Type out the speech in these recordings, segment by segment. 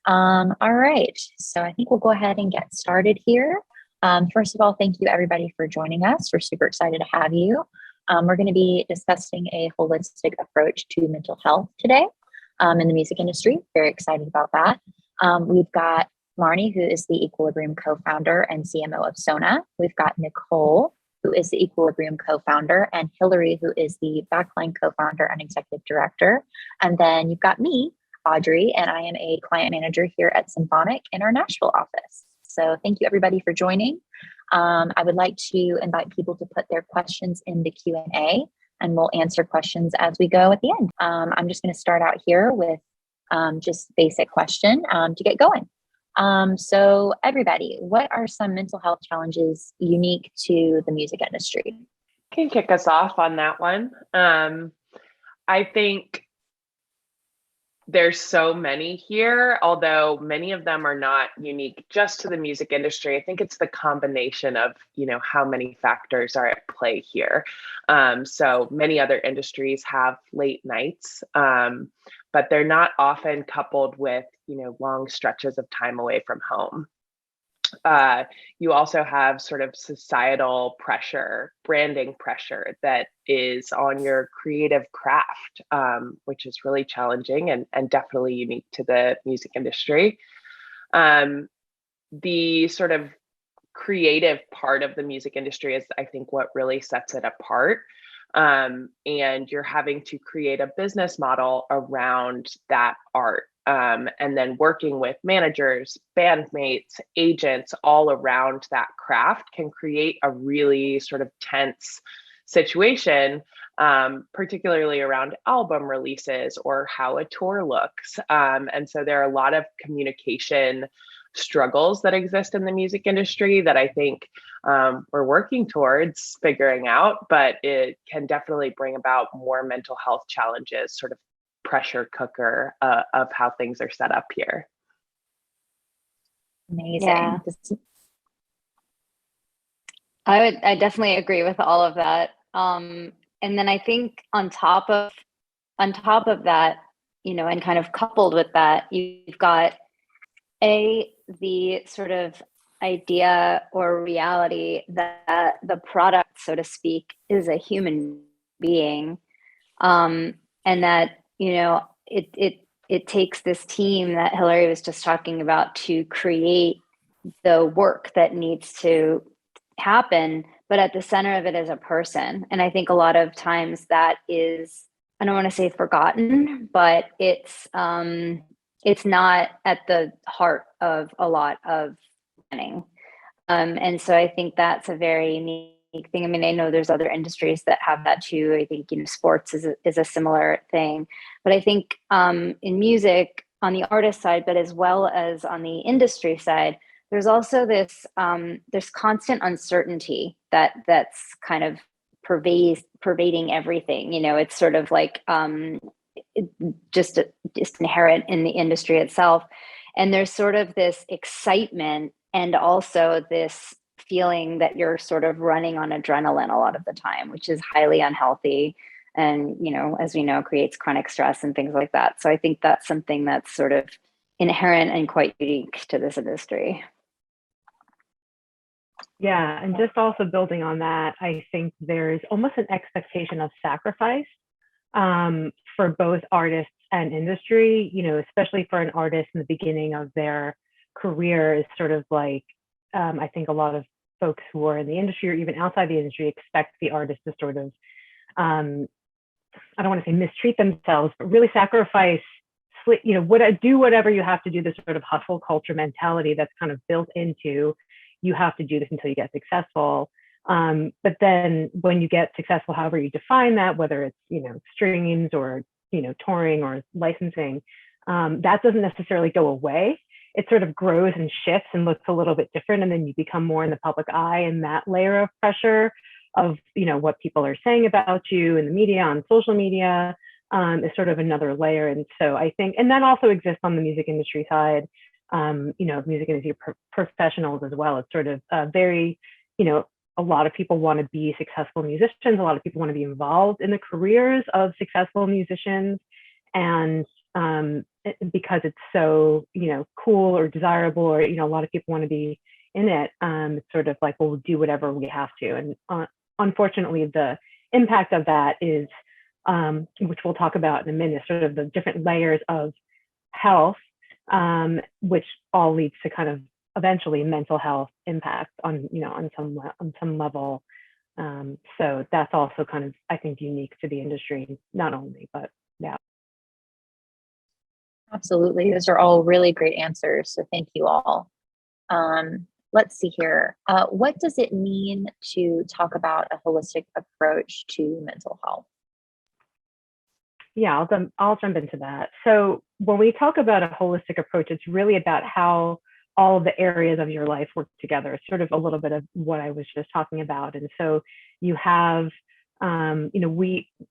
All right, so I think we'll go ahead and get started here. First of all, thank you everybody for joining us. We're super excited to have you. We're going to be discussing a holistic approach to mental health today in the music industry. Very excited about that. We've got Marnie, who is the Equilibrium co-founder and CMO of Sona. We've got Nicole, who is the Equilibrium co-founder, and Hillary, who is the Backline co-founder and executive director. And then you've got me, Audrey, and I am a client manager here at Symphonic in our Nashville office. So thank you everybody for joining. I would like to invite people to put their questions in the Q&A and we'll answer questions as we go at the end. I'm just going to start out here with just basic question to get going. So everybody, what are some mental health challenges unique to the music industry? Can kick us off on that one. I think there's so many here, although many of them are not unique just to the music industry. I think it's the combination of, how many factors are at play here. So many other industries have late nights, but they're not often coupled with, long stretches of time away from home. You also have sort of societal pressure, branding pressure that is on your creative craft, which is really challenging and definitely unique to the music industry. The sort of creative part of the music industry is, I think, what really sets it apart. And you're having to create a business model around that art. And then working with managers, bandmates, agents all around that craft can create a really sort of tense situation, particularly around album releases or how a tour looks. And so there are a lot of communication struggles that exist in the music industry that I think we're working towards figuring out, but it can definitely bring about more mental health challenges, sort of pressure cooker of how things are set up here. Amazing. Yeah. I definitely agree with all of that. And then I think on top of that, and kind of coupled with that, you've got the sort of idea or reality that the product, so to speak, is a human being, and that it takes this team that Hillary was just talking about to create the work that needs to happen, but at the center of it is a person. And I think a lot of times that is, I don't want to say forgotten, but it's not at the heart of a lot of planning. And so I think that's a very unique thing. I mean, I know there's other industries that have that too. I think, sports is a similar thing. But I think in music, on the artist side, but as well as on the industry side, there's also this, there's constant uncertainty that's kind of pervading everything. It's sort of like just inherent in the industry itself. And there's sort of this excitement and also this feeling that you're sort of running on adrenaline a lot of the time, which is highly unhealthy and, as we know, creates chronic stress and things like that. So I think that's something that's sort of inherent and quite unique to this industry. Yeah, and just also building on that, I think there's almost an expectation of sacrifice for both artists and industry, especially for an artist in the beginning of their career is sort of like, I think a lot of folks who are in the industry or even outside the industry expect the artist to sort of, I don't want to say mistreat themselves, but really sacrifice, do whatever you have to do, this sort of hustle culture mentality that's kind of built into, you have to do this until you get successful. But then when you get successful, however you define that, whether it's, streams or, touring or licensing, that doesn't necessarily go away. It sort of grows and shifts and looks a little bit different. And then you become more in the public eye, and that layer of pressure of, what people are saying about you in the media, on social media, is sort of another layer. And so I think, and that also exists on the music industry side, music industry professionals as well. It's sort of very, a lot of people want to be successful musicians. A lot of people want to be involved in the careers of successful musicians. And because it's so, cool or desirable, or, a lot of people want to be in it. It's sort of like, well, we'll do whatever we have to. And unfortunately, the impact of that is, which we'll talk about in a minute, sort of the different layers of health, which all leads to kind of eventually mental health impact on, on some level. So that's also kind of, I think, unique to the industry, not only, but yeah. Absolutely. Those are all really great answers. So thank you all. Let's see here. What does it mean to talk about a holistic approach to mental health? Yeah, I'll jump into that. So when we talk about a holistic approach, it's really about how all of the areas of your life work together. It's sort of a little bit of what I was just talking about. And so you have, Marnie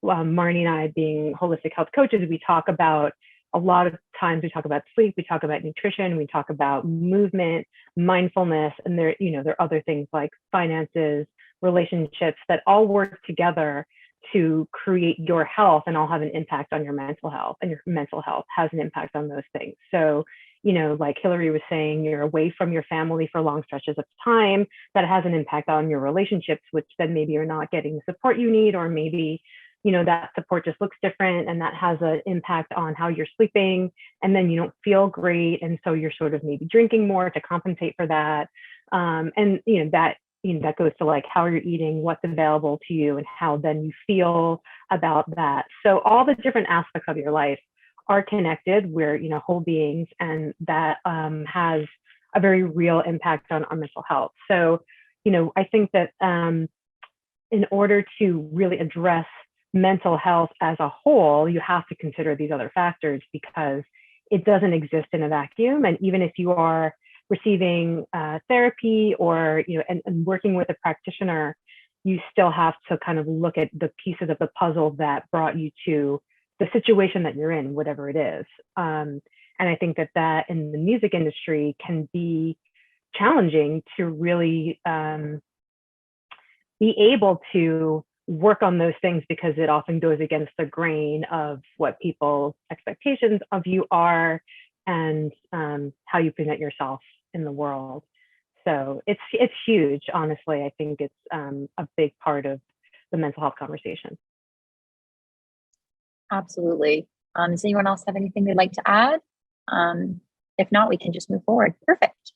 and I being holistic health coaches, we talk about, a lot of times we talk about sleep, we talk about nutrition, we talk about movement, mindfulness, and there are other things like finances, relationships that all work together to create your health and all have an impact on your mental health, and your mental health has an impact on those things. So, like Hillary was saying, you're away from your family for long stretches of time. That has an impact on your relationships, which then maybe you're not getting the support you need, or maybe, that support just looks different, and that has an impact on how you're sleeping. And then you don't feel great. And so you're sort of maybe drinking more to compensate for that. That goes to like how you're eating, what's available to you, and how then you feel about that. So all the different aspects of your life are connected. We're, whole beings, and that has a very real impact on our mental health. So, I think that in order to really address mental health as a whole, you have to consider these other factors, because it doesn't exist in a vacuum. And even if you are receiving therapy, or and working with a practitioner, you still have to kind of look at the pieces of the puzzle that brought you to the situation that you're in, whatever it is. And I think that in the music industry can be challenging to really be able to work on those things, because it often goes against the grain of what people's expectations of you are, and how you present yourself in the world. So it's huge, honestly. I think it's a big part of the mental health conversation. Absolutely. Does anyone else have anything they'd like to add? If not, we can just move forward. Perfect.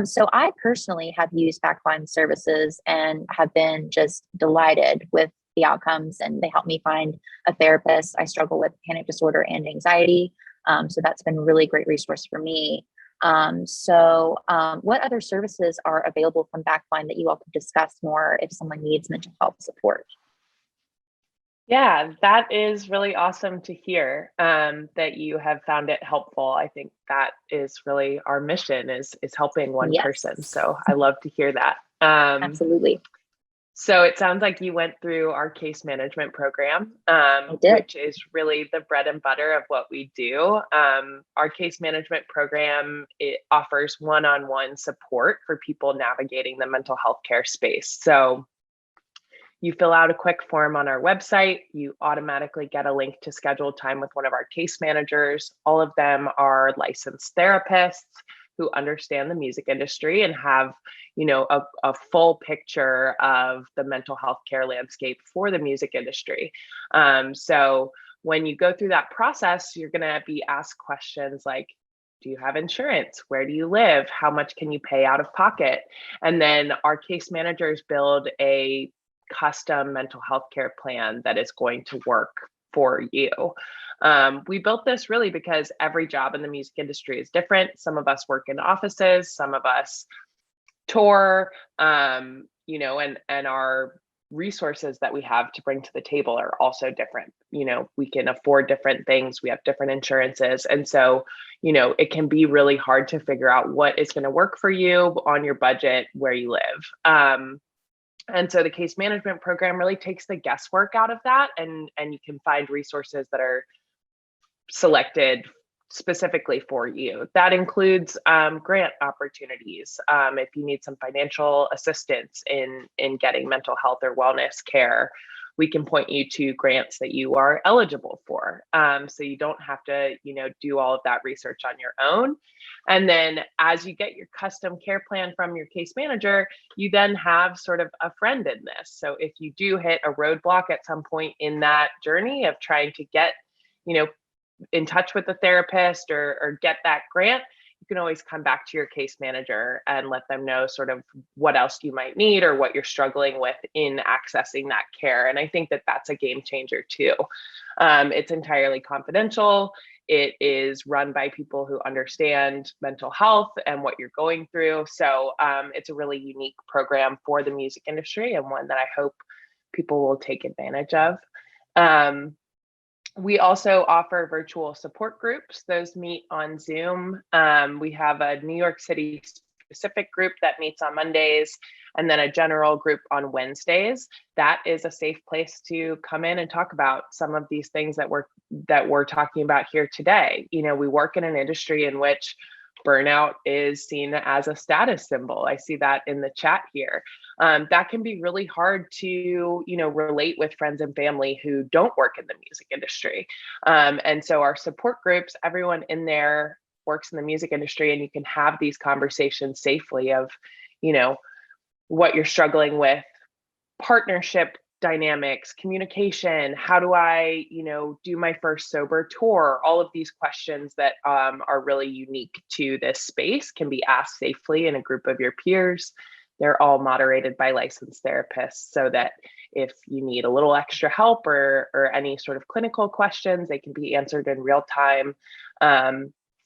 So I personally have used Backline services and have been just delighted with the outcomes, and they help me find a therapist. I struggle with panic disorder and anxiety. So that's been a really great resource for me. What other services are available from Backline that you all could discuss more if someone needs mental health support? Yeah, that is really awesome to hear, that you have found it helpful. I think that is really our mission, is helping one Yes. person. So I love to hear that. Absolutely. So it sounds like you went through our case management program, did. which is really the bread and butter of what we do. Our case management program, it offers one-on-one support for people navigating the mental health care space. So you fill out a quick form on our website. You automatically get a link to schedule time with one of our case managers. All of them are licensed therapists who understand the music industry and have, a full picture of the mental health care landscape for the music industry. So when you go through that process, you're going to be asked questions like, do you have insurance? Where do you live? How much can you pay out of pocket? And then our case managers build a custom mental health care plan that is going to work for you. We built this really because every job in the music industry is different. Some of us work in offices, some of us tour, and our resources that we have to bring to the table are also different. We can afford different things. We have different insurances. And so, it can be really hard to figure out what is going to work for you on your budget, where you live. And so the case management program really takes the guesswork out of that, and you can find resources that are selected specifically for you. That includes grant opportunities. If you need some financial assistance in getting mental health or wellness care, we can point you to grants that you are eligible for. So you don't have to, do all of that research on your own. And then as you get your custom care plan from your case manager, you then have sort of a friend in this. So if you do hit a roadblock at some point in that journey of trying to get, in touch with the therapist or get that grant, you can always come back to your case manager and let them know sort of what else you might need or what you're struggling with in accessing that care. And I think that that's a game changer too. It's entirely confidential. It is run by people who understand mental health and what you're going through. So it's a really unique program for the music industry, and one that I hope people will take advantage of. We also offer virtual support groups. Those meet on Zoom. We have a New York City specific group that meets on Mondays, and then a general group on Wednesdays. That is a safe place to come in and talk about some of these things that we're talking about here today. We work in an industry in which burnout is seen as a status symbol. I see that in the chat here. That can be really hard to, relate with friends and family who don't work in the music industry. And so our support groups, everyone in there works in the music industry, and you can have these conversations safely of, what you're struggling with, partnership dynamics, communication, how do I, do my first sober tour? All of these questions that are really unique to this space can be asked safely in a group of your peers. They're all moderated by licensed therapists, so that if you need a little extra help or any sort of clinical questions, they can be answered in real time.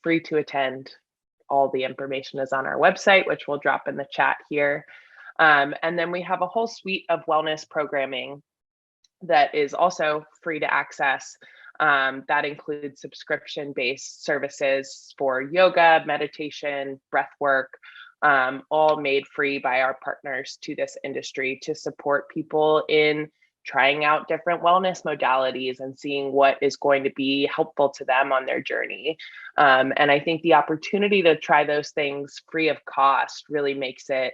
Free to attend. All the information is on our website, which we'll drop in the chat here. And then we have a whole suite of wellness programming that is also free to access. That includes subscription-based services for yoga, meditation, breath work, all made free by our partners to this industry to support people in trying out different wellness modalities and seeing what is going to be helpful to them on their journey. And I think the opportunity to try those things free of cost really makes it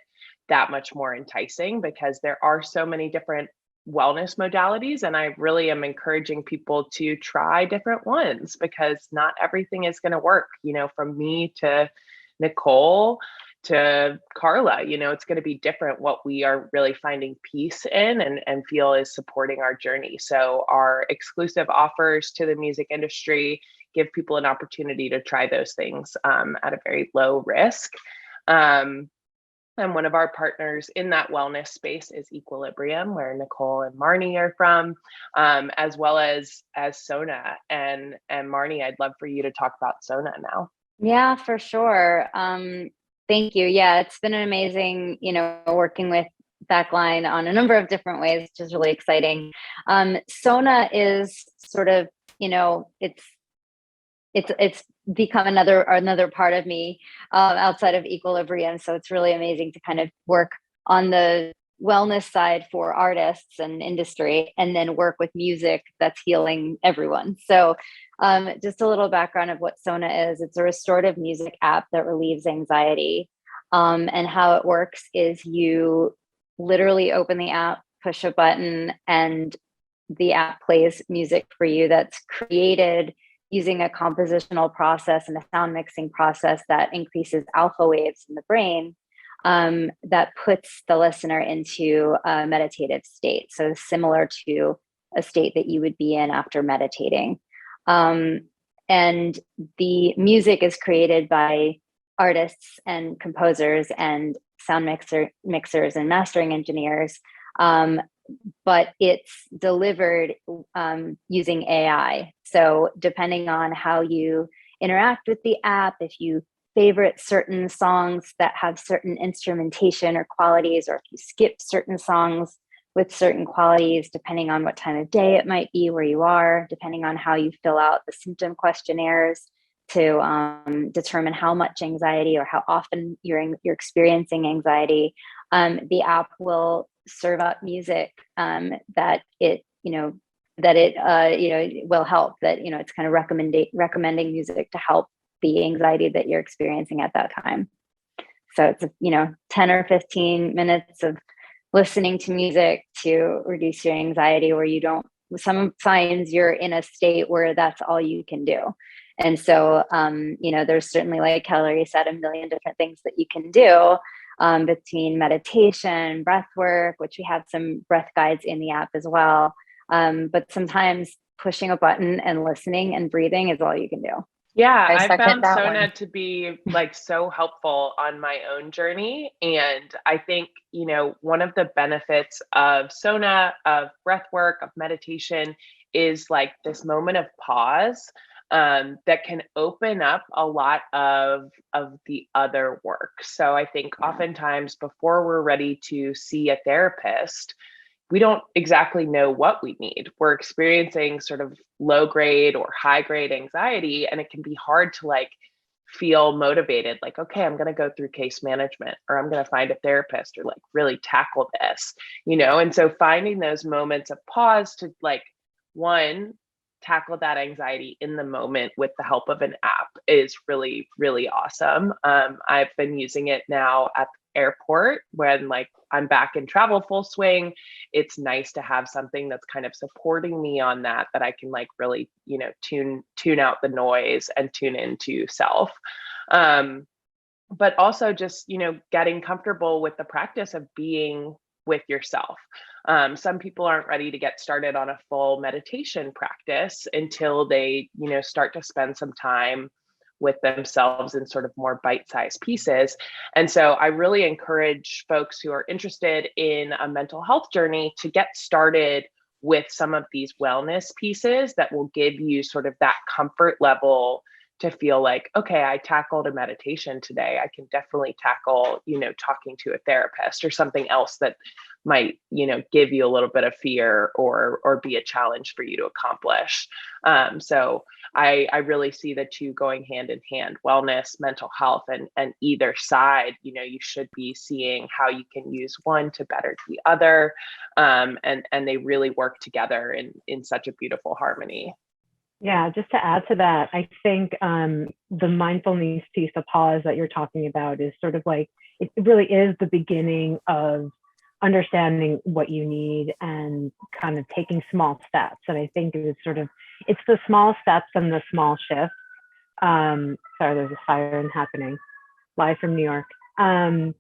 that much more enticing, because there are so many different wellness modalities, and I really am encouraging people to try different ones, because not everything is going to work. From me to Nicole to Carla, it's going to be different what we are really finding peace in and feel is supporting our journey. So our exclusive offers to the music industry give people an opportunity to try those things at a very low risk. And one of our partners in that wellness space is Equilibrium, where Nicole and Marnie are from, as well as Sona. And Marnie, I'd love for you to talk about Sona now. Yeah, for sure. Thank you. Yeah, it's been an amazing, working with Backline on a number of different ways, which is really exciting. Sona is sort of, it's become another part of me outside of Equilibrium. So it's really amazing to kind of work on the wellness side for artists and industry, and then work with music that's healing everyone. So just a little background of what Sona is. It's a restorative music app that relieves anxiety. And how it works is you literally open the app, push a button, and the app plays music for you that's created using a compositional process and a sound mixing process that increases alpha waves in the brain, that puts the listener into a meditative state. So similar to a state that you would be in after meditating. And the music is created by artists and composers and sound mixers and mastering engineers, but it's delivered using AI. So depending on how you interact with the app, if you favorite certain songs that have certain instrumentation or qualities, or if you skip certain songs with certain qualities, depending on what time of day it might be where you are, depending on how you fill out the symptom questionnaires to determine how much anxiety or how often you're experiencing anxiety, the app will serve up music that it will help. That it's kind of recommending music to help the anxiety that you're experiencing at that time. So it's 10 or 15 minutes of listening to music to reduce your anxiety, where you don't, sometimes you're in a state where that's all you can do. And so, there's certainly, like Kelly said, a million different things that you can do, between meditation, breath work, which we have some breath guides in the app as well. But sometimes pushing a button and listening and breathing is all you can do. Yeah, I I second found that Sona one. to be like so helpful on my own journey. And I think, one of the benefits of Sona, of breath work, of meditation is like this moment of pause, that can open up a lot of the other work. So I think oftentimes before we're ready to see a therapist, we don't exactly know what we need. We're experiencing sort of low grade or high grade anxiety, and it can be hard to like feel motivated, like, okay, I'm going to go through case management, or I'm going to find a therapist, or like really tackle this, And so finding those moments of pause to like, one, tackle that anxiety in the moment with the help of an app is really, really awesome. I've been using it now at the airport when like I'm back in travel full swing. It's nice to have something that's kind of supporting me on that I can like really, tune out the noise and tune into self. But also just, getting comfortable with the practice of being with yourself. Some people aren't ready to get started on a full meditation practice until they, start to spend some time with themselves in sort of more bite-sized pieces. And so I really encourage folks who are interested in a mental health journey to get started with some of these wellness pieces that will give you sort of that comfort level to feel like, okay, I tackled a meditation today. I can definitely tackle, talking to a therapist or something else that might, give you a little bit of fear or be a challenge for you to accomplish. So I really see the two going hand in hand: wellness, mental health, and either side, you should be seeing how you can use one to better the other. And they really work together in such a beautiful harmony. Yeah, just to add to that, I think the mindfulness piece, the pause that you're talking about, is sort of like, it really is the beginning of understanding what you need and kind of taking small steps. And I think it's the small steps and the small shifts. Sorry, there's a siren happening live from New York. And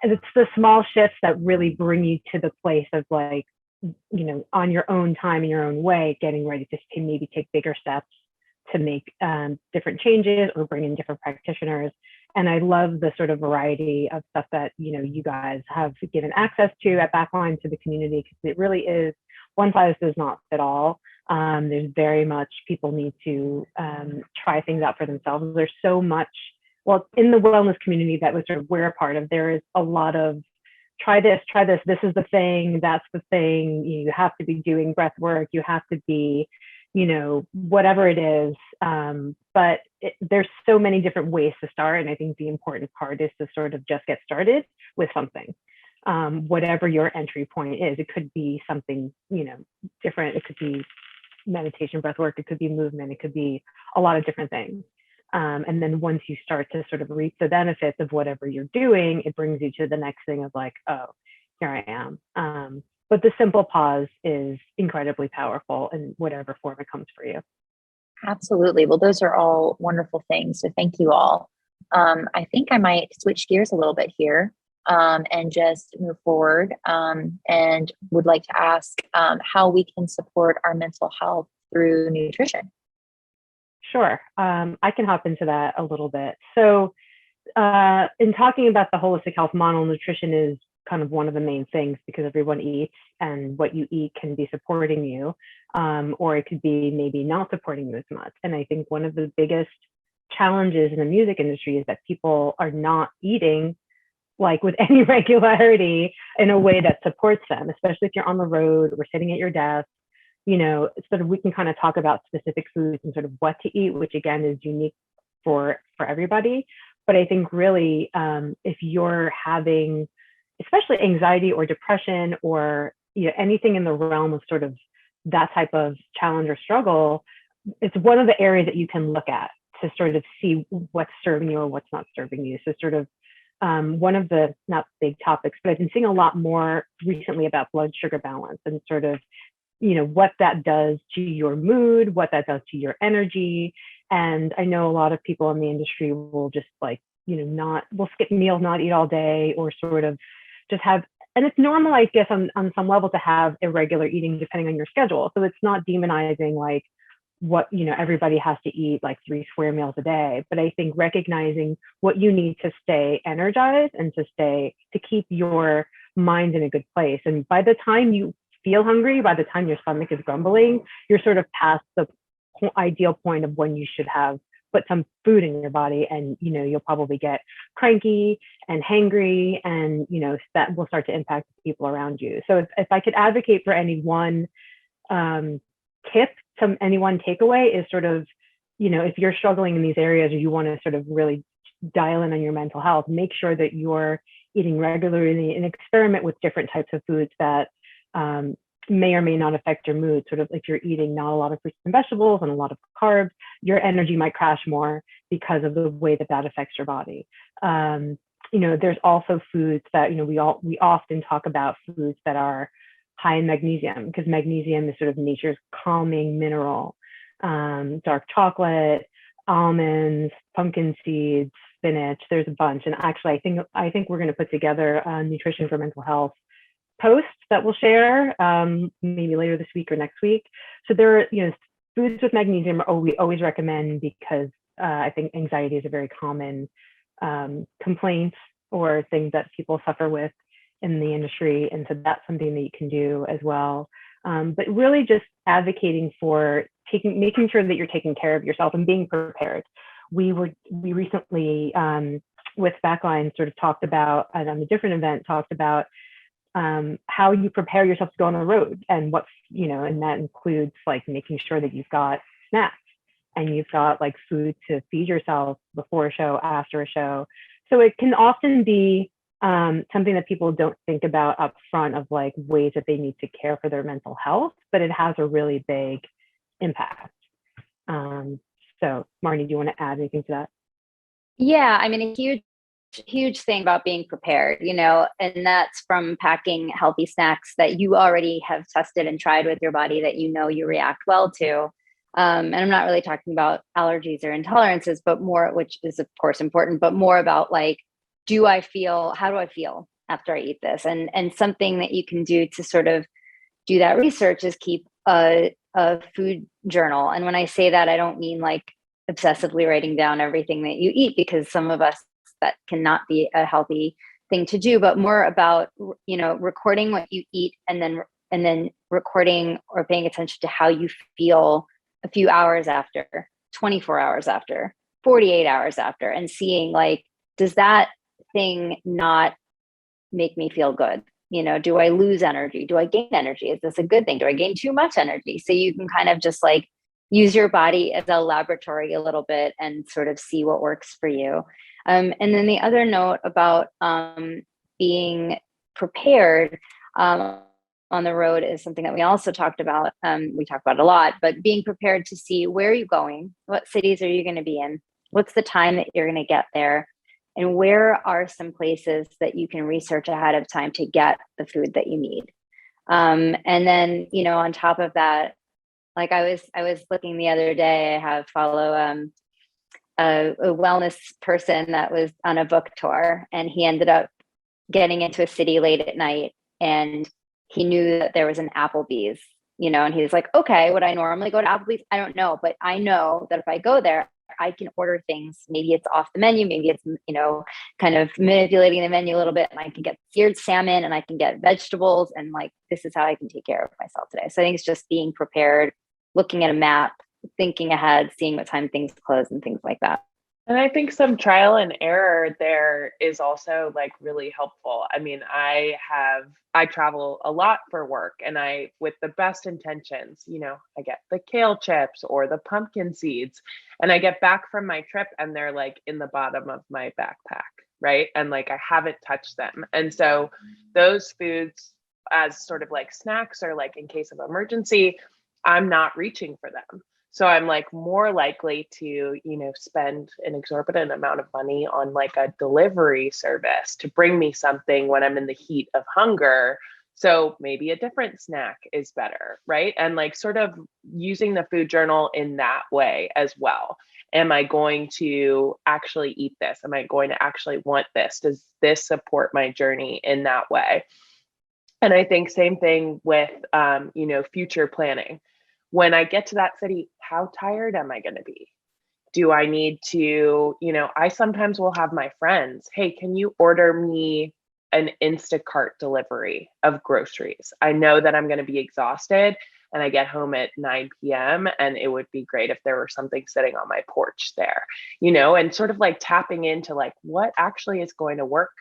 it's the small shifts that really bring you to the place of like, on your own time, in your own way, getting ready to maybe take bigger steps to make different changes or bring in different practitioners. And I love the sort of variety of stuff that, you guys have given access to at Backline to the community, because it really is, one size does not fit all. There's very much, people need to try things out for themselves. There's so much, well, in the wellness community that we're a part of, there is a lot of try this, this is the thing, that's the thing, you have to be doing breath work, you have to be, whatever it is. But there's so many different ways to start. And I think the important part is to sort of just get started with something, whatever your entry point is. It could be something, different. It could be meditation, breath work, it could be movement, it could be a lot of different things. And then once you start to sort of reap the benefits of whatever you're doing, it brings you to the next thing of like, oh, here I am. But the simple pause is incredibly powerful in whatever form it comes for you. Absolutely. Well, those are all wonderful things. So thank you all. I think I might switch gears a little bit here, and just move forward, and would like to ask how we can support our mental health through nutrition. Sure. I can hop into that a little bit. So in talking about the holistic health model, nutrition is kind of one of the main things, because everyone eats, and what you eat can be supporting you, or it could be maybe not supporting you as much. And I think one of the biggest challenges in the music industry is that people are not eating like with any regularity in a way that supports them, especially if you're on the road or sitting at your desk. Sort of, we can kind of talk about specific foods and sort of what to eat, which again is unique for everybody. But I think really, if you're having, especially anxiety or depression, or anything in the realm of sort of that type of challenge or struggle, it's one of the areas that you can look at to sort of see what's serving you or what's not serving you. So sort of one of the, not big topics, but I've been seeing a lot more recently about blood sugar balance and sort of, what that does to your mood, what that does to your energy. And I know a lot of people in the industry will just like, will skip meals, not eat all day, or sort of just have, and it's normal, I guess, on some level to have irregular eating depending on your schedule. So it's not demonizing like what, everybody has to eat like 3 square meals a day. But I think recognizing what you need to stay energized and to keep your mind in a good place. And by the time you feel hungry, by the time your stomach is grumbling, you're sort of past the ideal point of when you should have put some food in your body, and you'll probably get cranky and hangry, and that will start to impact the people around you. So if I could advocate for any one tip, any one takeaway, is sort of, if you're struggling in these areas or you want to sort of really dial in on your mental health, make sure that you're eating regularly and experiment with different types of foods that may or may not affect your mood. Sort of if you're eating not a lot of fruits and vegetables and a lot of carbs, your energy might crash more because of the way that affects your body. There's also foods that, we often talk about foods that are high in magnesium, because magnesium is sort of nature's calming mineral. Dark chocolate, almonds, pumpkin seeds, spinach, there's a bunch. And actually, I think we're going to put together a nutrition for mental health post that we'll share maybe later this week or next week. So there are, foods with magnesium we always recommend, because I think anxiety is a very common complaint or thing that people suffer with in the industry. And so that's something that you can do as well. But really just advocating for making sure that you're taking care of yourself and being prepared. We recently with Backline sort of talked about, and on a different event, talked about how you prepare yourself to go on the road, and and that includes like making sure that you've got snacks and you've got like food to feed yourself before a show, after a show. So it can often be something that people don't think about up front, of like ways that they need to care for their mental health, but it has a really big impact. So Marnie, do you want to add anything to that? Yeah, I mean, a huge thing about being prepared, and that's from packing healthy snacks that you already have tested and tried with your body that you react well to. And I'm not really talking about allergies or intolerances, but more, which is of course important, but more about like, how do I feel after I eat this? And something that you can do to sort of do that research is keep a food journal. And when I say that, I don't mean like obsessively writing down everything that you eat, because some of us, that cannot be a healthy thing to do, but more about, recording what you eat, and then recording or paying attention to how you feel a few hours after, 24 hours after, 48 hours after, and seeing like, does that thing not make me feel good? Do I lose energy? Do I gain energy? Is this a good thing? Do I gain too much energy? So you can kind of just like use your body as a laboratory a little bit and sort of see what works for you. And then the other note about being prepared on the road is something that we also talked about. We talk about a lot, but being prepared to see, where are you going? What cities are you going to be in? What's the time that you're going to get there? And where are some places that you can research ahead of time to get the food that you need? And then, on top of that, like I was looking the other day, I follow a wellness person that was on a book tour, and he ended up getting into a city late at night, and he knew that there was an Applebee's, and he was like, okay, would I normally go to Applebee's? I don't know, but I know that if I go there, I can order things. Maybe it's off the menu, maybe it's, kind of manipulating the menu a little bit, and I can get seared salmon and I can get vegetables, and like, this is how I can take care of myself today. So I think it's just being prepared, looking at a map, thinking ahead, seeing what time things close and things like that. And I think some trial and error there is also like really helpful. I mean, I travel a lot for work, and with the best intentions, I get the kale chips or the pumpkin seeds, and I get back from my trip and they're like in the bottom of my backpack, right? And like, I haven't touched them. And so those foods as sort of like snacks, or like in case of emergency, I'm not reaching for them. So I'm like more likely to, spend an exorbitant amount of money on like a delivery service to bring me something when I'm in the heat of hunger. So maybe a different snack is better, right? And like sort of using the food journal in that way as well. Am I going to actually eat this? Am I going to actually want this? Does this support my journey in that way? And I think same thing with, future planning. When I get to that city, how tired am I going to be? Do I need to, I sometimes will have my friends, hey, can you order me an Instacart delivery of groceries? I know that I'm going to be exhausted and I get home at 9 p.m. and it would be great if there were something sitting on my porch there, and sort of like tapping into like what actually is going to work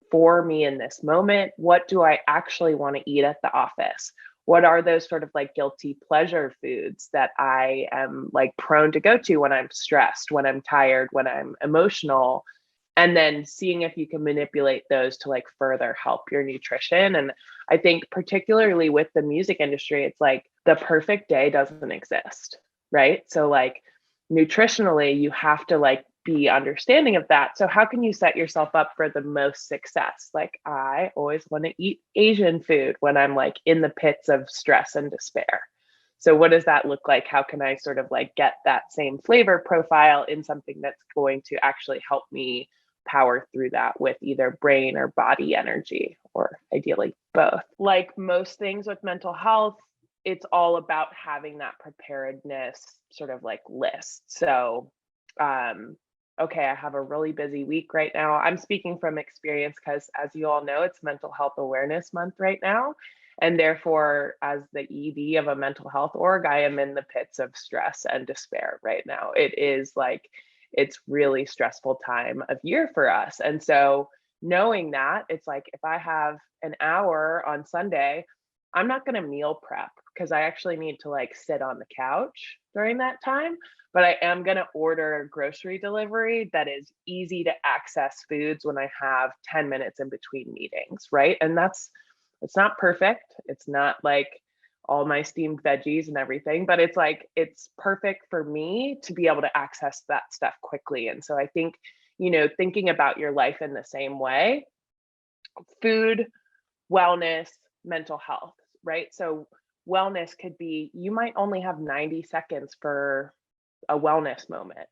for me in this moment. What do I actually want to eat at the office? What are those sort of like guilty pleasure foods that I am like prone to go to when I'm stressed, when I'm tired, when I'm emotional? And then seeing if you can manipulate those to like further help your nutrition. And I think particularly with the music industry, it's like the perfect day doesn't exist, right? So like nutritionally, you have to like be understanding of that. So how can you set yourself up for the most success? Like I always want to eat Asian food when I'm like in the pits of stress and despair. So what does that look like? How can I sort of like get that same flavor profile in something that's going to actually help me power through that with either brain or body energy, or ideally both? Like most things with mental health, it's all about having that preparedness sort of like list. So, okay, I have a really busy week right now. I'm speaking from experience because, as you all know, it's Mental Health Awareness Month right now. And therefore, as the ED of a mental health org, I am in the pits of stress and despair right now. It is like, it's really stressful time of year for us. And so knowing that, it's like, if I have an hour on Sunday, I'm not going to meal prep because I actually need to like sit on the couch during that time. But I am going to order a grocery delivery that is easy to access foods when I have 10 minutes in between meetings, right? And it's not perfect. It's not like all my steamed veggies and everything, but it's like, it's perfect for me to be able to access that stuff quickly. And so I think, thinking about your life in the same way, food, wellness, mental health, right? So wellness could be, you might only have 90 seconds for a wellness moment.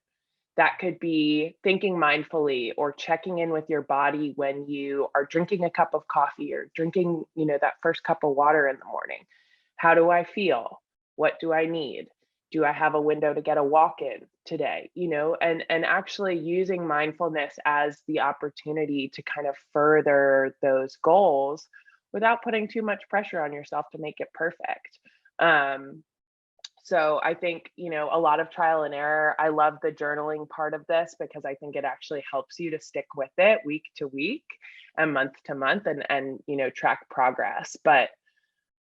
That could be thinking mindfully or checking in with your body when you are drinking a cup of coffee or drinking, that first cup of water in the morning. How do I feel? What do I need? Do I have a window to get a walk in today? And actually using mindfulness as the opportunity to kind of further those goals without putting too much pressure on yourself to make it perfect. So I think, a lot of trial and error. I love the journaling part of this because I think it actually helps you to stick with it week to week and month to month and track progress, but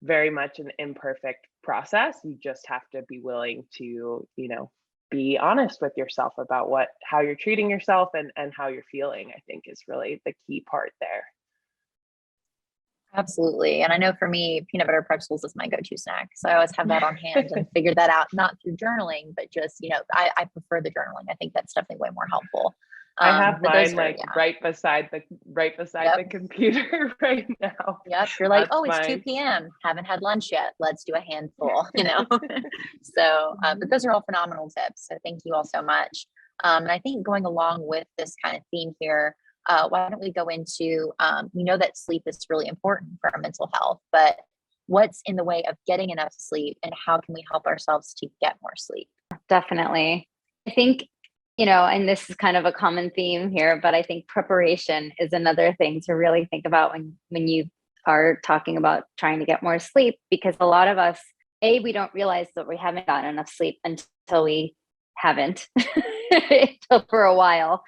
very much an imperfect process. You just have to be willing to, be honest with yourself about how you're treating yourself and how you're feeling, I think is really the key part there. Absolutely. And I know for me, peanut butter pretzels is my go-to snack. So I always have that on hand and figured that out, not through journaling, but just, I prefer the journaling. I think that's definitely way more helpful. I have but mine are, like yeah. right beside the computer right now. Yep. You're like, That's oh, it's 2 p.m. Haven't had lunch yet. Let's do a handful, So, but those are all phenomenal tips. So thank you all so much. And I think going along with this kind of theme here, why don't we go into, we know that sleep is really important for our mental health, but what's in the way of getting enough sleep and how can we help ourselves to get more sleep? Definitely. I think, and this is kind of a common theme here, but I think preparation is another thing to really think about when you are talking about trying to get more sleep, because a lot of us, we don't realize that we haven't gotten enough sleep until we haven't for a while.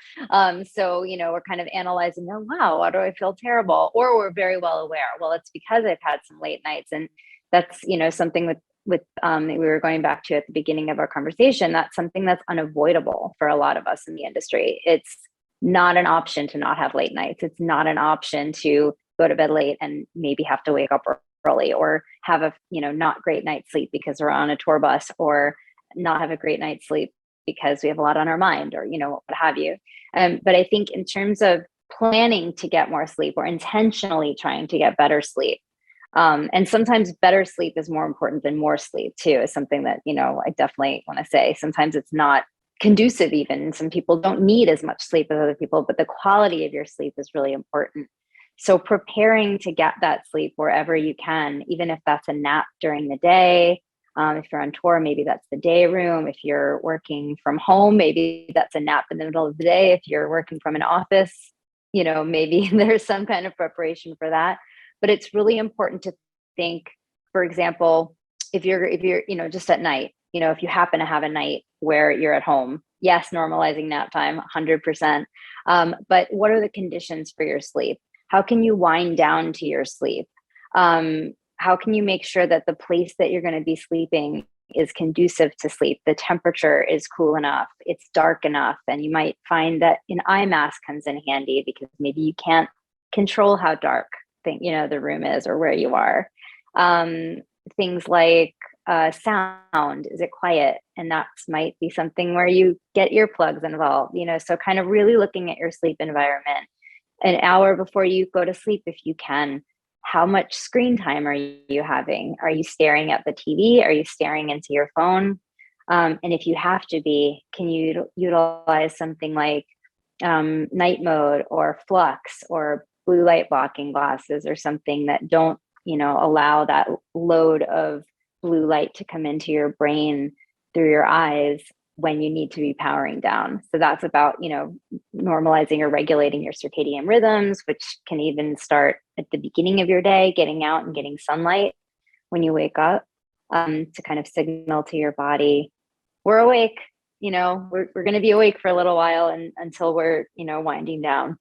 So, we're kind of analyzing, oh, wow, why do I feel terrible? Or we're very well aware, well, it's because I've had some late nights. And that's, something with we were going back to at the beginning of our conversation, that's something that's unavoidable for a lot of us in the industry. It's not an option to not have late nights. It's not an option to go to bed late and maybe have to wake up early or have a, not great night's sleep because we're on a tour bus or not have a great night's sleep because we have a lot on our mind, or, what have you. But I think in terms of planning to get more sleep, or intentionally trying to get better sleep, and sometimes better sleep is more important than more sleep too, is something that, I definitely want to say. Sometimes it's not conducive even. Some people don't need as much sleep as other people, but the quality of your sleep is really important. So preparing to get that sleep wherever you can, even if that's a nap during the day. If you're on tour, maybe that's the day room. If you're working from home, maybe that's a nap in the middle of the day. If you're working from an office, maybe there's some kind of preparation for that. But it's really important to think, for example, if you're, just at night, if you happen to have a night where you're at home, yes, normalizing nap time, 100%. But what are the conditions for your sleep? How can you wind down to your sleep? How can you make sure that the place that you're going to be sleeping is conducive to sleep? The temperature is cool enough, it's dark enough. And you might find that an eye mask comes in handy, because maybe you can't control how dark the room is, or where you are. Things like sound, is it quiet? And that might be something where you get earplugs involved, so kind of really looking at your sleep environment an hour before you go to sleep, if you can. How much screen time are you having? Are you staring at the TV? Are you staring into your phone? And if you have to be, can you utilize something like night mode, or flux, or blue light blocking glasses, or something that don't, allow that load of blue light to come into your brain through your eyes when you need to be powering down. So that's about, normalizing or regulating your circadian rhythms, which can even start at the beginning of your day, getting out and getting sunlight when you wake up, to kind of signal to your body, we're awake, we're going to be awake for a little while, and until we're, winding down.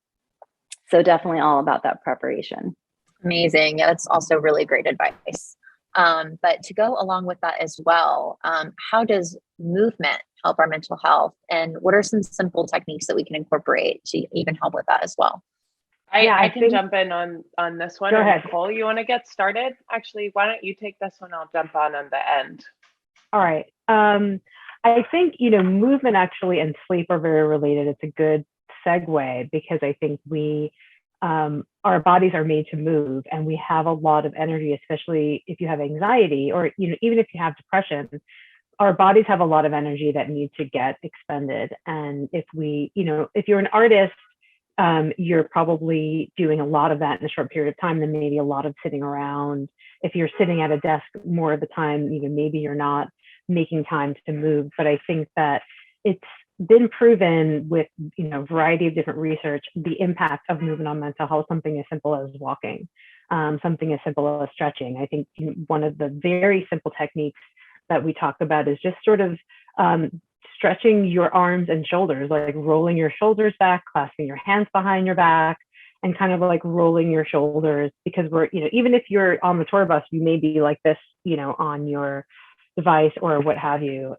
So definitely all about that preparation. Amazing. Yeah, that's also really great advice. But to go along with that as well, how does movement help our mental health? And what are some simple techniques that we can incorporate to even help with that as well? I can jump in on this one. Go ahead. Nicole, you want to get started? Actually, why don't you take this one? I'll jump on the end. All right. I think, movement actually and sleep are very related. It's a good segue, because I think our bodies are made to move, and we have a lot of energy, especially if you have anxiety, or, even if you have depression. Our bodies have a lot of energy that needs to get expended. And if you're an artist, you're probably doing a lot of that in a short period of time, then maybe a lot of sitting around. If you're sitting at a desk more of the time, maybe you're not making time to move. But I think that it's been proven with, a variety of different research, the impact of movement on mental health, something as simple as walking, something as simple as stretching. I think one of the very simple techniques that we talk about is just sort of stretching your arms and shoulders, like rolling your shoulders back, clasping your hands behind your back, and kind of like rolling your shoulders, because we're, even if you're on the tour bus, you may be like this, on your device or what have you.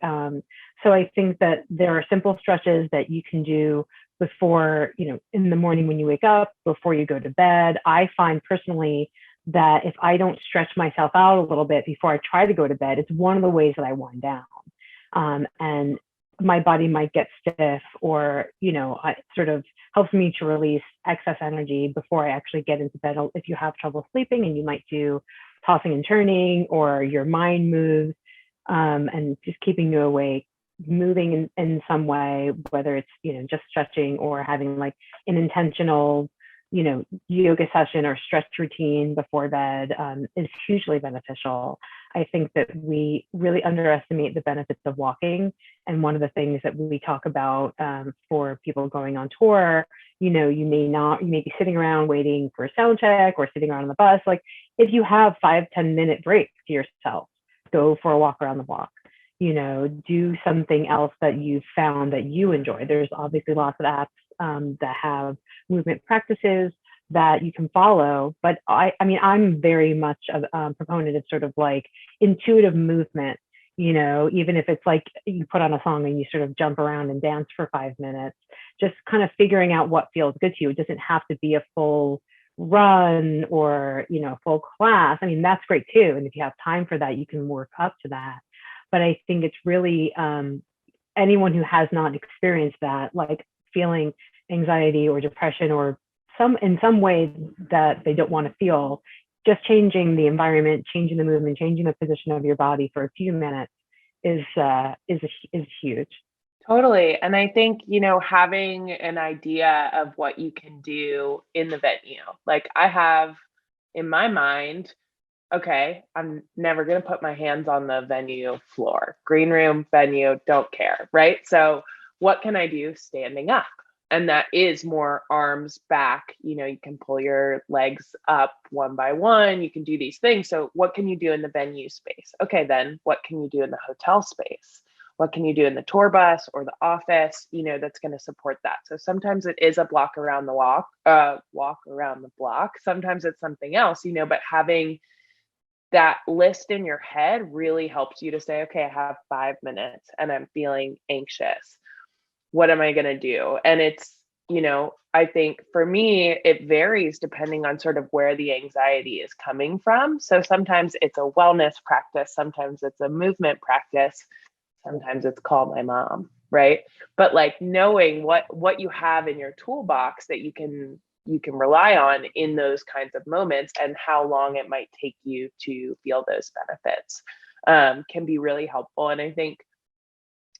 So I think that there are simple stretches that you can do before, in the morning when you wake up, before you go to bed. I find personally that if I don't stretch myself out a little bit before I try to go to bed, it's one of the ways that I wind down. And my body might get stiff, or, it sort of helps me to release excess energy before I actually get into bed. If you have trouble sleeping, and you might do tossing and turning, or your mind moves, and just keeping you awake, moving in some way, whether it's, just stretching, or having like an intentional, yoga session or stretch routine before bed, is hugely beneficial. I think that we really underestimate the benefits of walking. And one of the things that we talk about, for people going on tour, you may be sitting around waiting for a sound check, or sitting around on the bus. Like, if you have 5-10 minute breaks to yourself, go for a walk around the block, do something else that you found that you enjoy. There's obviously lots of apps that have movement practices that you can follow. But I'm very much a proponent of sort of like intuitive movement, even if it's like you put on a song and you sort of jump around and dance for 5 minutes, just kind of figuring out what feels good to you. It doesn't have to be a full run or, full class. That's great too. And if you have time for that, you can work up to that. But I think it's really anyone who has not experienced that, like feeling anxiety or depression or in some way that they don't want to feel, just changing the environment, changing the movement, changing the position of your body for a few minutes is huge. Totally. And I think, having an idea of what you can do in the venue. Like I have in my mind, okay, I'm never going to put my hands on the venue floor. Green room, venue, don't care, right? So what can I do standing up? And that is more arms back. You can pull your legs up one by one. You can do these things. So what can you do in the venue space? Okay, then what can you do in the hotel space? What can you do in the tour bus or the office, that's going to support that? So sometimes it is a walk around the block. Sometimes it's something else, but having that list in your head really helps you to say, okay, I have 5 minutes and I'm feeling anxious. What am I going to do? And it's, I think for me, it varies depending on sort of where the anxiety is coming from. So sometimes it's a wellness practice. Sometimes it's a movement practice. Sometimes it's call my mom, right? But like knowing what you have in your toolbox that you can rely on in those kinds of moments and how long it might take you to feel those benefits can be really helpful. And I think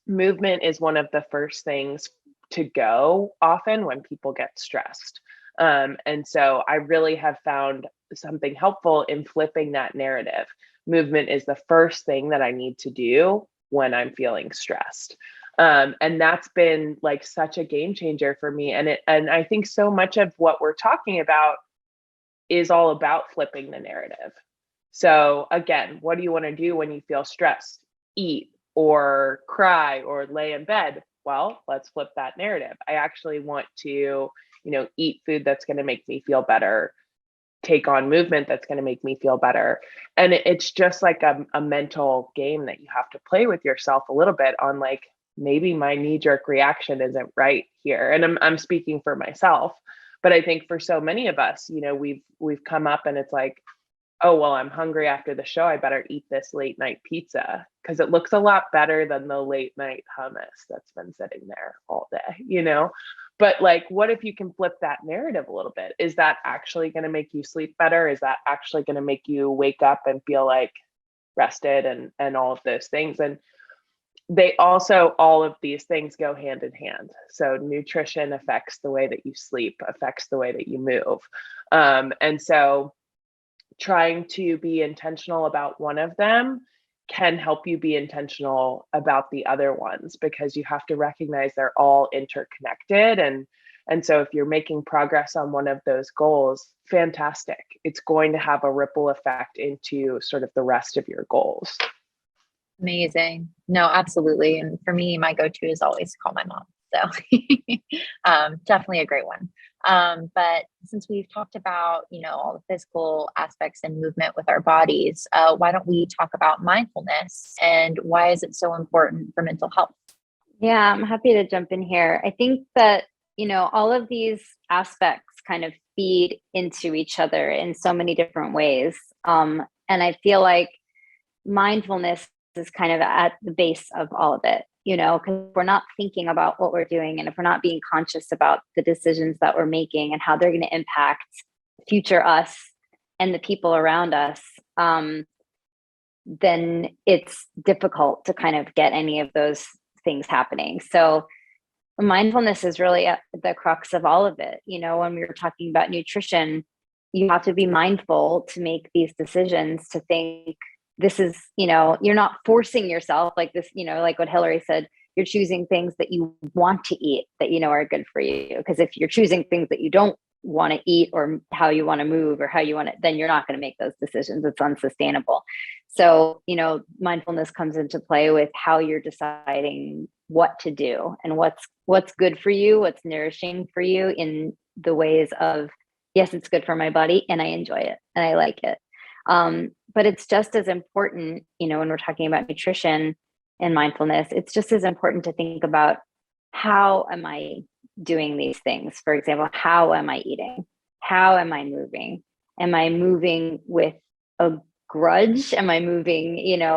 movement is one of the first things to go often when people get stressed. And so I really have found something helpful in flipping that narrative. Movement is the first thing that I need to do when I'm feeling stressed. And that's been like such a game changer for me. And I think so much of what we're talking about is all about flipping the narrative. So again, what do you want to do when you feel stressed? Eat or cry or lay in bed. Well, let's flip that narrative. I actually want to, eat food that's going to make me feel better, take on movement that's going to make me feel better. And it's just like a mental game that you have to play with yourself a little bit on, like, maybe my knee-jerk reaction isn't right here. And I'm speaking for myself, but I think for so many of us, we've come up and it's like, oh, well, I'm hungry after the show. I better eat this late night pizza because it looks a lot better than the late night hummus that's been sitting there all day, But like, what if you can flip that narrative a little bit? Is that actually going to make you sleep better? Is that actually going to make you wake up and feel like rested and all of those things? And they also, all of these things go hand in hand. So nutrition affects the way that you sleep, affects the way that you move. And so trying to be intentional about one of them can help you be intentional about the other ones, because you have to recognize they're all interconnected. And so if you're making progress on one of those goals, fantastic. It's going to have a ripple effect into sort of the rest of your goals. Amazing. No, absolutely. And for me, my go-to is always call my mom. So definitely a great one. But since we've talked about, all the physical aspects and movement with our bodies, why don't we talk about mindfulness and why is it so important for mental health? Yeah, I'm happy to jump in here. I think that, all of these aspects kind of feed into each other in so many different ways. And I feel like mindfulness is kind of at the base of all of it, because we're not thinking about what we're doing, and if we're not being conscious about the decisions that we're making and how they're going to impact future us and the people around us, then it's difficult to kind of get any of those things happening. So mindfulness is really at the crux of all of it. When we were talking about nutrition, you have to be mindful to make these decisions, to think, this is, you're not forcing yourself like this, like what Hillary said, you're choosing things that you want to eat that are good for you. Because if you're choosing things that you don't want to eat, or how you want to move, or how you want to, then you're not going to make those decisions. It's unsustainable. So, mindfulness comes into play with how you're deciding what to do and what's good for you, what's nourishing for you, in the ways of, yes, it's good for my body and I enjoy it and I like it. But it's just as important, when we're talking about nutrition and mindfulness, it's just as important to think about, how am I doing these things? For example, how am I eating? How am I moving? Am I moving with a grudge? Am I moving,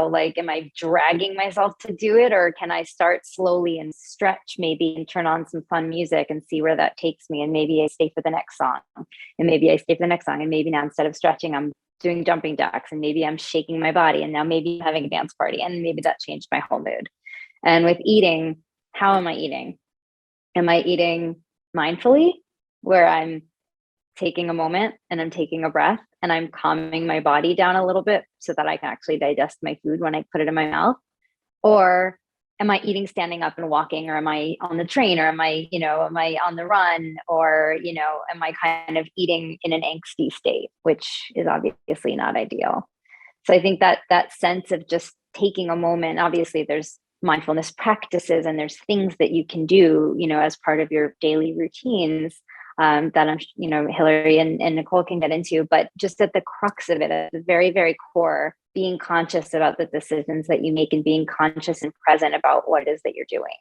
like, am I dragging myself to do it? Or can I start slowly and stretch maybe and turn on some fun music and see where that takes me? And maybe I stay for the next song, and maybe I stay for the next song. And maybe now instead of stretching, I'm doing jumping jacks, and maybe I'm shaking my body. And now maybe I'm having a dance party, and maybe that changed my whole mood. And with eating, how am I eating? Am I eating mindfully, where I'm taking a moment and I'm taking a breath and I'm calming my body down a little bit so that I can actually digest my food when I put it in my mouth? Or am I eating standing up and walking? Or am I on the train? Or am I on the run? Or, am I kind of eating in an angsty state, which is obviously not ideal. So I think that sense of just taking a moment, obviously there's mindfulness practices and there's things that you can do, as part of your daily routines, that I'm, Hillary and Nicole can get into, but just at the crux of it, at the very, very core, being conscious about the decisions that you make and being conscious and present about what it is that you're doing.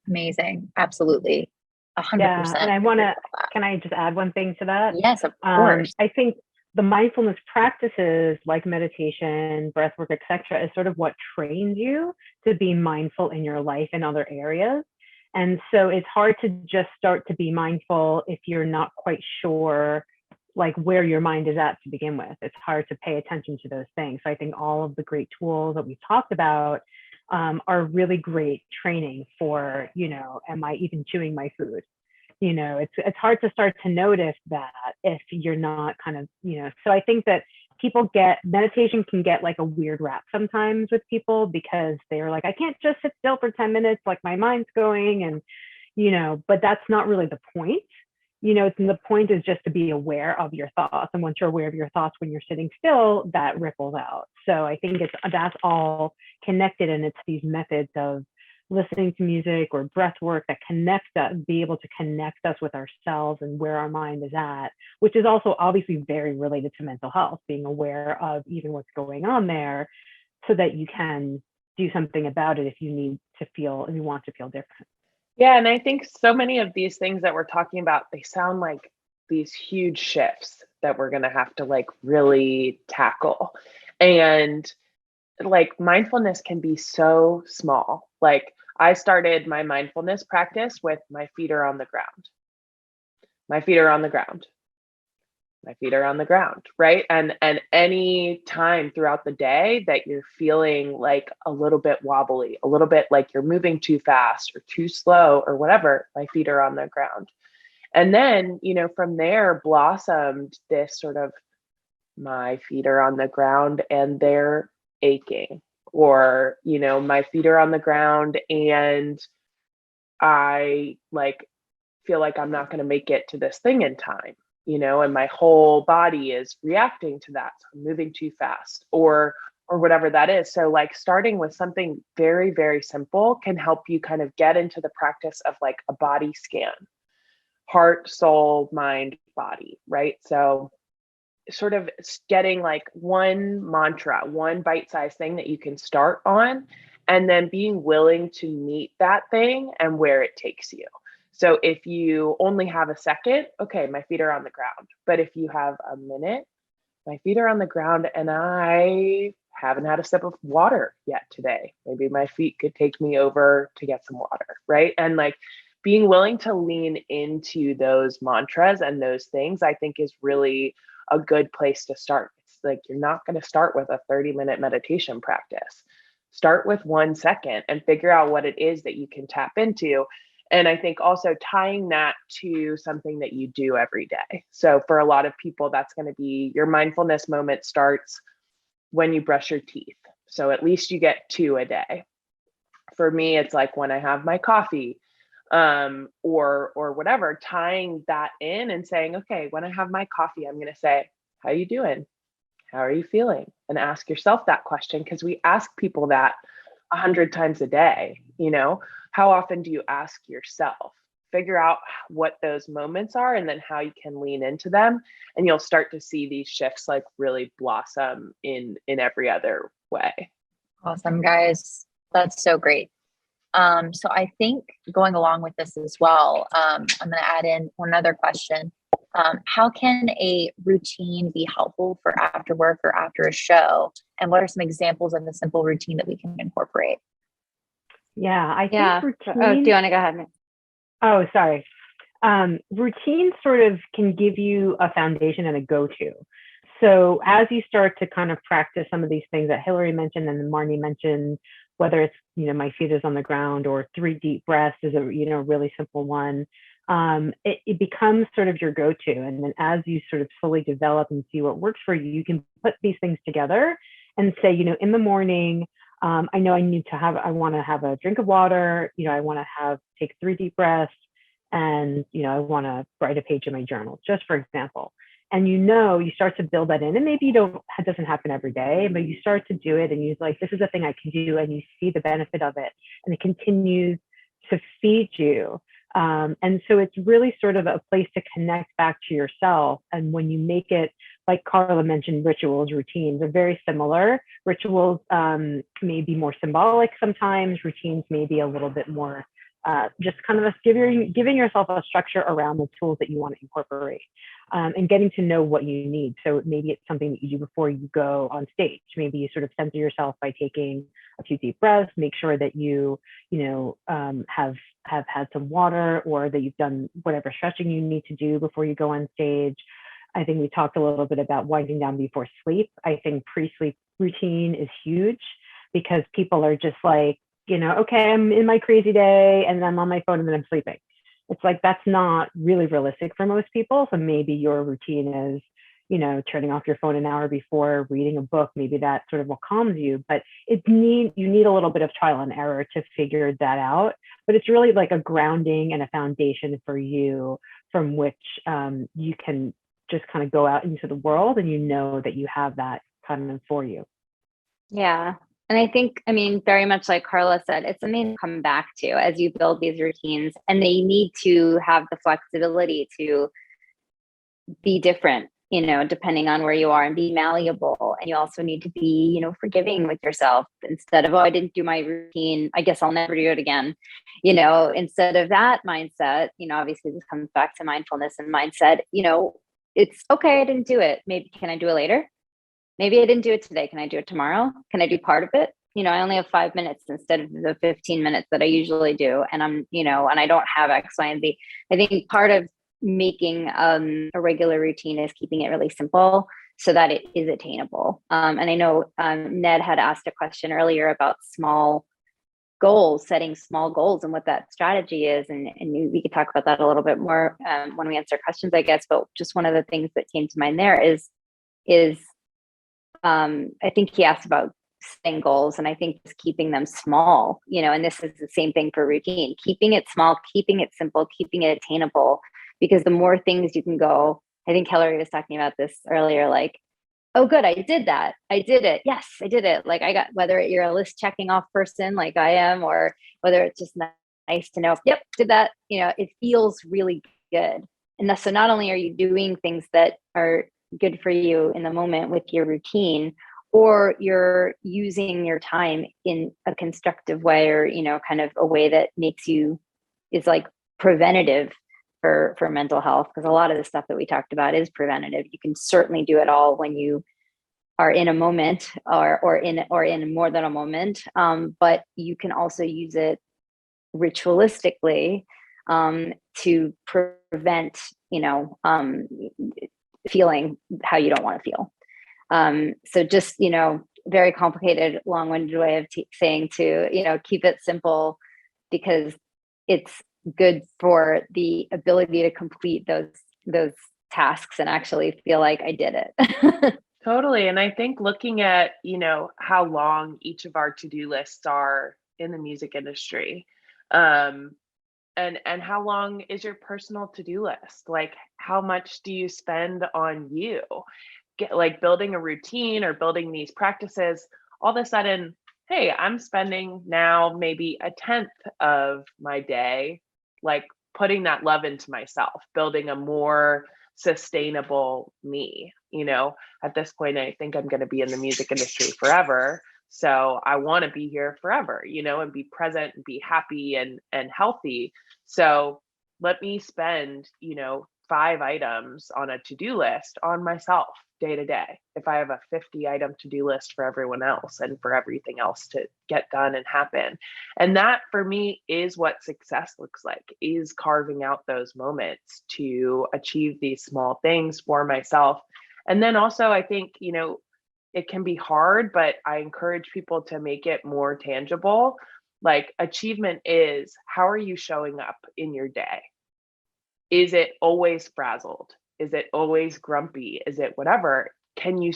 Amazing. Absolutely. 100%. Yeah, and can I just add one thing to that? Yes, of course. I think the mindfulness practices like meditation, breath work, etc., is sort of what trains you to be mindful in your life in other areas. And so it's hard to just start to be mindful if you're not quite sure like where your mind is at to begin with. It's hard to pay attention to those things. So I think all of the great tools that we've talked about are really great training for, am I even chewing my food? It's hard to start to notice that if you're not kind of, so I think that meditation can get like a weird rap sometimes with people because they're like, I can't just sit still for 10 minutes, like my mind's going, and, but that's not really the point. The point is just to be aware of your thoughts. And once you're aware of your thoughts when you're sitting still, that ripples out. So I think that's all connected. And it's these methods of listening to music or breath work that connect us, be able to connect us with ourselves and where our mind is at, which is also obviously very related to mental health, being aware of even what's going on there so that you can do something about it if you want to feel different. Yeah. And I think so many of these things that we're talking about, they sound like these huge shifts that we're going to have to like really tackle. And like mindfulness can be so small. Like I started my mindfulness practice with my feet are on the ground. My feet are on the ground. My feet are on the ground, right? And any time throughout the day that you're feeling like a little bit wobbly, a little bit like you're moving too fast or too slow or whatever, my feet are on the ground. And then, from there blossomed this sort of my feet are on the ground and they're aching, or, my feet are on the ground and I like feel like I'm not going to make it to this thing in time. And my whole body is reacting to that. So I'm moving too fast or whatever that is. So like starting with something very, very simple can help you kind of get into the practice of like a body scan, heart, soul, mind, body, right? So sort of getting like one mantra, one bite-sized thing that you can start on, and then being willing to meet that thing and where it takes you. So if you only have a second, okay, my feet are on the ground. But if you have a minute, my feet are on the ground and I haven't had a sip of water yet today. Maybe my feet could take me over to get some water, right? And like being willing to lean into those mantras and those things, I think is really a good place to start. It's like you're not going to start with a 30-minute meditation practice. Start with 1 second and figure out what it is that you can tap into. And I think also tying that to something that you do every day. So for a lot of people, that's going to be your mindfulness moment starts when you brush your teeth. So at least you get 2 a day. For me, it's like when I have my coffee, or whatever, tying that in and saying, okay, when I have my coffee, I'm going to say, how you doing? How are you feeling? And ask yourself that question, because we ask people that 100 times a day. How often do you ask yourself? Figure out what those moments are and then how you can lean into them. And you'll start to see these shifts like really blossom in every other way. Awesome, guys. That's so great. So I think going along with this as well, I'm going to add in one other question. How can a routine be helpful for after work or after a show? And what are some examples of a simple routine that we can incorporate? Yeah, I Yeah. think Oh, do routine. you want to go ahead? Oh, sorry. Routine sort of can give you a foundation and a go-to. So as you start to kind of practice some of these things that Hillary mentioned and then Marnie mentioned, whether it's, my feet is on the ground or 3 deep breaths is a, really simple one. It becomes sort of your go-to. And then as you sort of slowly develop and see what works for you, you can put these things together and say, in the morning, I know I want to have a drink of water, I want to take 3 deep breaths, and I want to write a page in my journal, just for example. And you start to build that in, and maybe it doesn't happen every day, but you start to do it, and you're like, this is a thing I can do, and you see the benefit of it, and it continues to feed you. And so it's really sort of a place to connect back to yourself. And when you make it, like Carla mentioned, rituals, routines are very similar. Rituals may be more symbolic sometimes. Routines may be a little bit more just kind of giving yourself a structure around the tools that you want to incorporate, and getting to know what you need. So maybe it's something that you do before you go on stage. Maybe you sort of center yourself by taking a few deep breaths, make sure that you have had some water, or that you've done whatever stretching you need to do before you go on stage. I think we talked a little bit about winding down before sleep. I think pre-sleep routine is huge, because people are just like, okay, I'm in my crazy day and I'm on my phone and then I'm sleeping. It's like, that's not really realistic for most people. So maybe your routine is, turning off your phone an hour before, reading a book. Maybe that sort of what calms you, but you need a little bit of trial and error to figure that out. But it's really like a grounding and a foundation for you, from which you can just kind of go out into the world, and that you have that kind of for you. Yeah. And I think, very much like Carla said, it's something to come back to as you build these routines, and they need to have the flexibility to be different, depending on where you are, and be malleable. And you also need to be, forgiving with yourself, instead of, oh, I didn't do my routine, I guess I'll never do it again. Instead of that mindset, obviously this comes back to mindfulness and mindset, it's okay, I didn't do it. Maybe, can I do it later? Maybe I didn't do it today. Can I do it tomorrow? Can I do part of it? I only have 5 minutes instead of the 15 minutes that I usually do. And and I don't have X, Y, and Z. I think part of making a regular routine is keeping it really simple so that it is attainable. And I know Ned had asked a question earlier about small goals, setting small goals, and what that strategy is. And we could talk about that a little bit more when we answer questions, I guess. But just one of the things that came to mind there is I think he asked about setting goals, and I think just keeping them small, and this is the same thing for routine, keeping it small, keeping it simple, keeping it attainable, because the more things you can go, I think Hillary was talking about this earlier, like, oh, good, I did that. I did it. Yes, I did it. Like, I got, whether you're a list checking off person like I am, or whether it's just nice to know, yep, did that, it feels really good. And so not only are you doing things that are good for you in the moment with your routine, or you're using your time in a constructive way, or kind of a way that is like preventative for mental health, because a lot of the stuff that we talked about is preventative. You can certainly do it all when you are in a moment, or in more than a moment, but you can also use it ritualistically to prevent feeling how you don't want to feel. So just, very complicated, long-winded way of saying to, keep it simple, because it's good for the ability to complete those tasks and actually feel like I did it. Totally. And I think looking at, how long each of our to-do lists are in the music industry, and how long is your personal to-do list? Like, how much do you spend on you? Like building a routine or building these practices, all of a sudden, hey, I'm spending now maybe a 10th of my day, like putting that love into myself, building a more sustainable me. At this point, I think I'm going to be in the music industry forever. So I want to be here forever, and be present and be happy and healthy. So let me spend, 5 items on a to-do list on myself day to day, if I have a 50 item to-do list for everyone else and for everything else to get done and happen. And that for me is what success looks like, is carving out those moments to achieve these small things for myself. And then also, I think, it can be hard, but I encourage people to make it more tangible. Like, achievement is, how are you showing up in your day? Is it always frazzled? Is it always grumpy? Is it whatever? Can you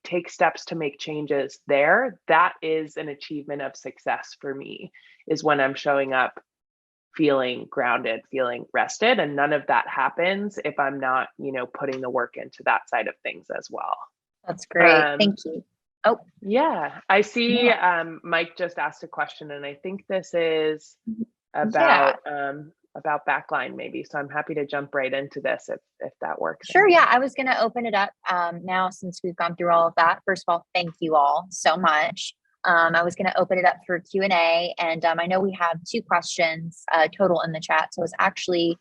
take steps to make changes there? That is an achievement of success for me, is when I'm showing up feeling grounded, feeling rested. And none of that happens if I'm not, putting the work into that side of things as well. That's great. Thank you. Oh, yeah. I see Mike just asked a question, and I think this is about Backline maybe. So I'm happy to jump right into this if that works. Sure. Yeah. I was going to open it up now, since we've gone through all of that. First of all, thank you all so much. I was going to open it up for Q&A, and I know we have 2 questions total in the chat. So it's actually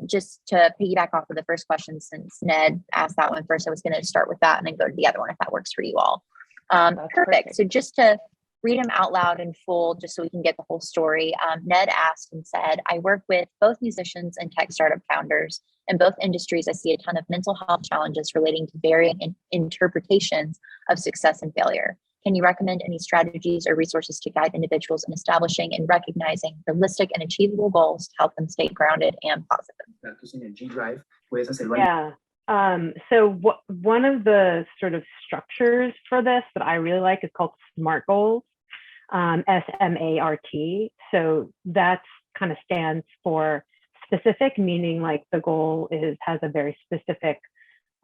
just to piggyback off of the first question, since Ned asked that one first, I was going to start with that and then go to the other one if that works for you all. Perfect. So just to read them out loud in full, just so we can get the whole story. Ned asked and said, I work with both musicians and tech startup founders. In both industries, I see a ton of mental health challenges relating to varying interpretations of success and failure. Can you recommend any strategies or resources to guide individuals in establishing and recognizing realistic and achievable goals to help them stay grounded and positive? Using a G Drive, puedes hacerlo. Yeah. So one of the sort of structures for this that I really like is called SMART goals, SMART. So that kind of stands for specific, meaning like the goal has a very specific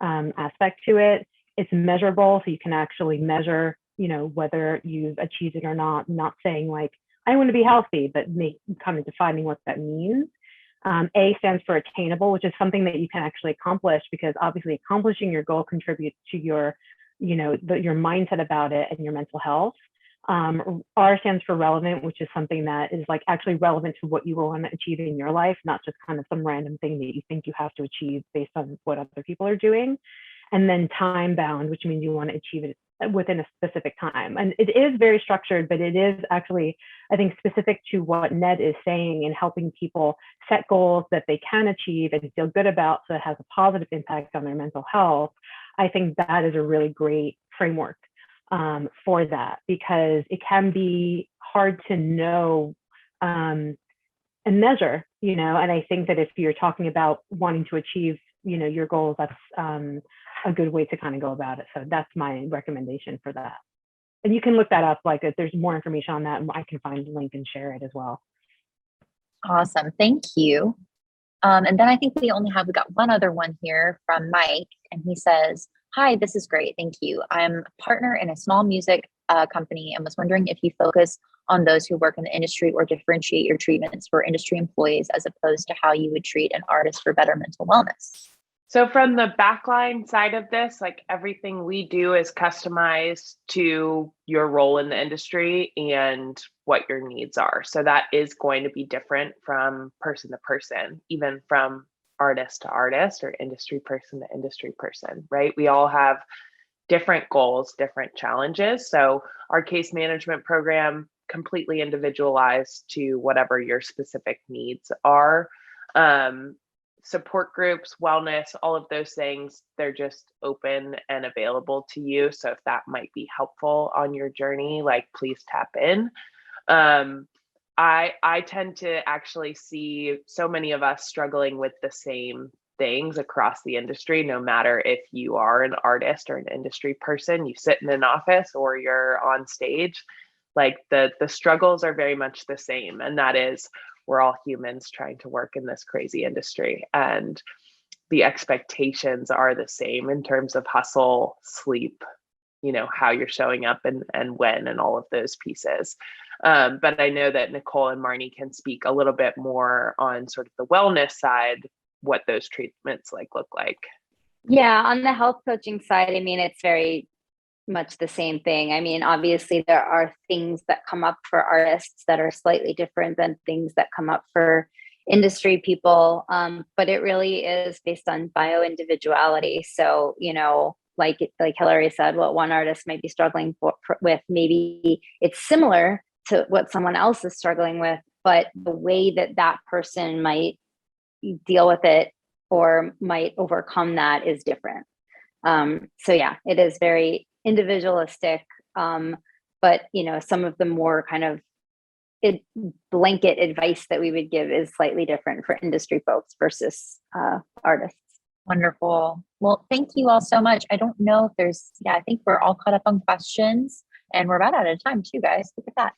aspect to it. It's measurable, so you can actually measure, whether you've achieved it or not. Not saying like, I want to be healthy, but kind of defining what that means. A stands for attainable, which is something that you can actually accomplish, because obviously accomplishing your goal contributes to your mindset about it and your mental health. R stands for relevant, which is something that is like actually relevant to what you want to achieve in your life, not just kind of some random thing that you think you have to achieve based on what other people are doing. And then time bound, which means you want to achieve it within a specific time. And it is very structured, but it is actually, I think, specific to what Ned is saying in helping people set goals that they can achieve and feel good about, so it has a positive impact on their mental health. I think that is a really great framework for that, because it can be hard to know and measure, and I think that if you're talking about wanting to achieve, your goals, that's a good way to kind of go about it. So that's my recommendation for that. And you can look that up, like if there's more information on that, I can find the link and share it as well. Awesome. Thank you. And then I think we got one other one here from Mike, and he says, hi, this is great. Thank you. I'm a partner in a small music company and was wondering if you focus on those who work in the industry or differentiate your treatments for industry employees as opposed to how you would treat an artist for better mental wellness. So from the Backline side of this, like everything we do is customized to your role in the industry and what your needs are. So that is going to be different from person to person, even from artist to artist or industry person to industry person, right? We all have different goals, different challenges. So our case management program completely individualized to whatever your specific needs are. Support groups, wellness, all of those things, they're just open and available to you. So if that might be helpful on your journey, like please tap in. I tend to actually see so many of us struggling with the same things across the industry, no matter if you are an artist or an industry person, you sit in an office or you're on stage, like the struggles are very much the same. And that is, we're all humans trying to work in this crazy industry, and the expectations are the same in terms of hustle, sleep, how you're showing up and when, and all of those pieces. But I know that Nicole and Marnie can speak a little bit more on sort of the wellness side, what those treatments look like. Yeah, on the health coaching side, I mean, it's very much the same thing. I mean, obviously there are things that come up for artists that are slightly different than things that come up for industry people, but it really is based on bio individuality. So, you know, like Hillary said, what one artist might be struggling with, maybe it's similar to what someone else is struggling with, but the way that that person might deal with it or might overcome that is different. So yeah, it is very individualistic. But you know, some of the more kind of blanket advice that we would give is slightly different for industry folks versus artists. Wonderful. Well, thank you all so much. I don't know if I think we're all caught up on questions and we're about out of time too, guys. Look at that.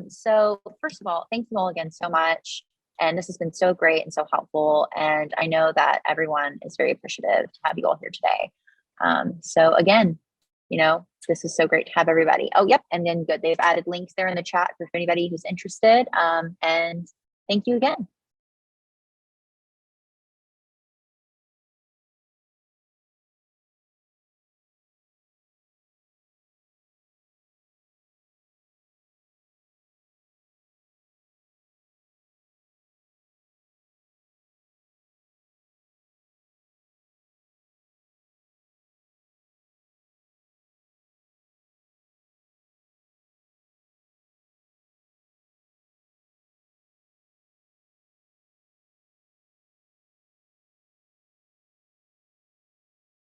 So first of all, thank you all again so much. And this has been so great and so helpful. And I know that everyone is very appreciative to have you all here today. So again, you know, this is so great to have everybody. Oh, yep. And then good. They've added links there in the chat for anybody who's interested. And thank you again.